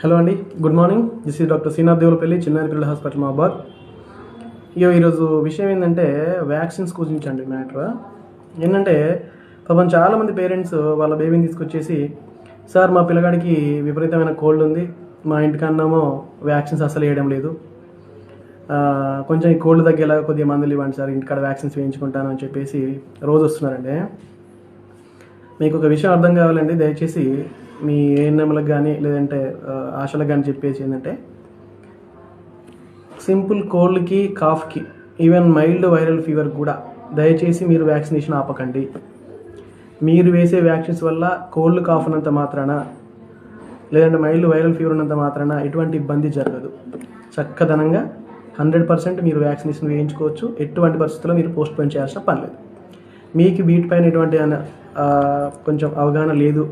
Hello అండి, good morning. This is doctor Srinath Devulapalli, చిన్నారి పిల్లల హాస్పిటల్ మహాబాద్. ఈరోజు విషయం ఏంటంటే వ్యాక్సిన్స్ గురించి అండి. మ్యాటర్ ఏంటంటే పాపం చాలామంది పేరెంట్స్ వాళ్ళ బేబీని తీసుకొచ్చేసి, సార్ మా పిల్లగాడికి విపరీతమైన కోల్డ్ ఉంది, మా ఇంటికన్నామో వ్యాక్సిన్స్ అసలు వేయడం లేదు, కొంచెం ఈ కోల్డ్ తగ్గేలాగా కొద్దిగా మందులు ఇవ్వండి సార్, ఇంటికాడ వ్యాక్సిన్స్ వేయించుకుంటాను అని చెప్పేసి రోజు వస్తున్నారండి. మీకు ఒక విషయం అర్థం కావాలండి, దయచేసి మీ ఏఎన్ఎంలకు కానీ లేదంటే ఆశలకు కానీ చెప్పేసి ఏంటంటే, సింపుల్ కోల్డ్కి, కాఫ్కి, ఈవెన్ మైల్డ్ వైరల్ ఫీవర్ కూడా దయచేసి మీరు వ్యాక్సినేషన్ ఆపకండి. మీరు వేసే వ్యాక్సిన్స్ వల్ల కోల్డ్ కాఫ్ ఉన్నంత మాత్రాన లేదంటే మైల్డ్ వైరల్ ఫీవర్ ఉన్నంత మాత్రాన ఎటువంటి ఇబ్బంది జరగదు. చక్కదనంగా 100% మీరు వ్యాక్సినేషన్ వేయించుకోవచ్చు. ఎటువంటి పరిస్థితుల్లో మీరు పోస్ట్ పోన్ చేయాల్సిన పని లేదు. మీకు వీటిపైన ఎటువంటి కొంచెం అవగాహన లేదు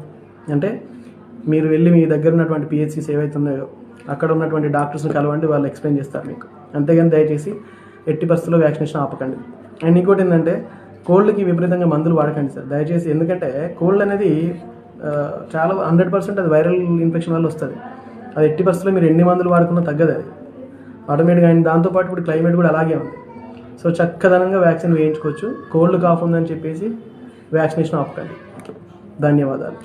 అంటే మీరు వెళ్ళి మీ దగ్గర ఉన్నటువంటి పిహెచ్సిస్ ఏవైతే ఉన్నాయో అక్కడ ఉన్నటువంటి డాక్టర్స్ని కలవండి, వాళ్ళు ఎక్స్ప్లెయిన్ చేస్తారు మీకు. అంతేగాని దయచేసి ఎట్టి పరిస్థితుల్లో వ్యాక్సినేషన్ ఆపకండి. అండ్ ఇంకోటి ఏంటంటే, కోల్డ్కి విపరీతంగా మందులు వాడకండి సార్ దయచేసి. ఎందుకంటే కోల్డ్ అనేది చాలా 100% అది వైరల్ ఇన్ఫెక్షన్ వల్ల వస్తుంది. అది ఎట్టి పరిస్థితుల్లో మీరు ఎన్ని మందులు వాడుకున్నా తగ్గదు అది ఆటోమేటిక్గా. అండ్ దాంతోపాటు ఇప్పుడు క్లైమేట్ కూడా అలాగే ఉంది. సో చక్కదనంగా వ్యాక్సిన్ వేయించుకోవచ్చు. కోల్డ్ కాఫ్ ఉందని చెప్పేసి వ్యాక్సినేషన్ ఆపకండి. ధన్యవాదాలు.